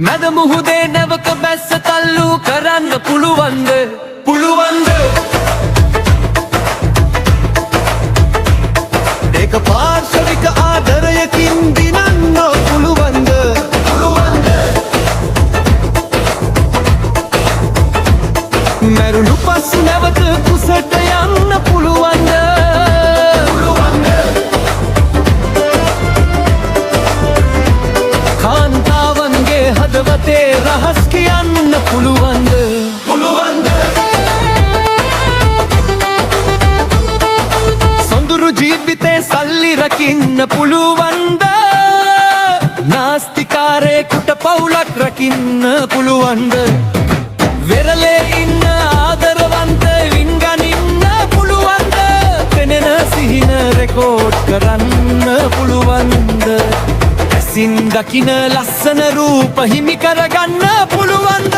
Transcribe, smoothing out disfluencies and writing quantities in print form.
මැද මුහුදේ නැවක බැස්ස තල්ලු කරන්න පුළුවන්ද ඒක පාර්ශවික ආදරයකින් දිනන්න පුළුවන්ද මැරුණු පසු නැවත කුසට යන්න පුළුවන්ද කාන්තාවන්ගේ හදවතේ රහස් කියන්න පුළුවන්ද සොඳුරු ජීවිතේ සල්ලි රකින්න පුළුවන්ද නාස්තිකාරයෙකුට පවුලක් රකින්න පුළුවන්ද වෙරළේ ඉන්න ආදරවන්ත වින්ගනින්න පුළුවන්ද පෙනෙන සිහින රෙකෝඩ් කරන්න පුළුවන්ද ඇසින් දකින ලස්සන රූප හිමි කරගන්න පුළුවන්ද